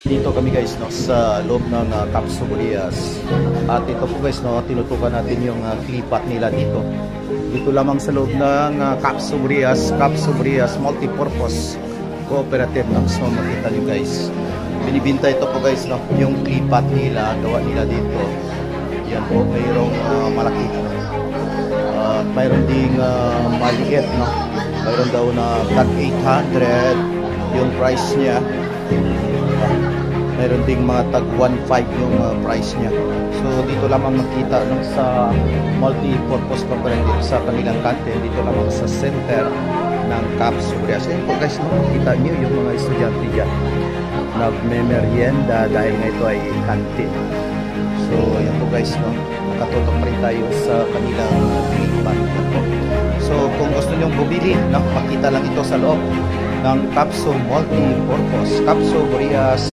Dito kami guys no sa loob ng Capso Burias. At ito po guys no, tinutukan natin yung klipat nila dito. Dito lamang sa loob ng Capso Burias Multipurpose Cooperative no. So makita niyo guys. Binibinta ito po guys no, yung klipat nila, gawa nila dito. Yan po, mayroong malaki. Mayroon ding maliit no. Mayroon daw na tag 800 yung price niya. Mayroon ding mga tag 1.5 yung price niya. So dito lamang makita no, sa Multipurpose Cooperative sa kanilang kantin. Dito lamang sa center ng Capso Burias. Ayan po guys, no, makita nyo yung mga estudyante dyan nagme-merienda dahil nga ito ay kantin. So ayan po guys, no, nakatutok pa rin tayo sa kanilang klipat. So kung gusto nyong bumili, no, makita lang ito sa loob ng Capso Multipurpose Capso Burias.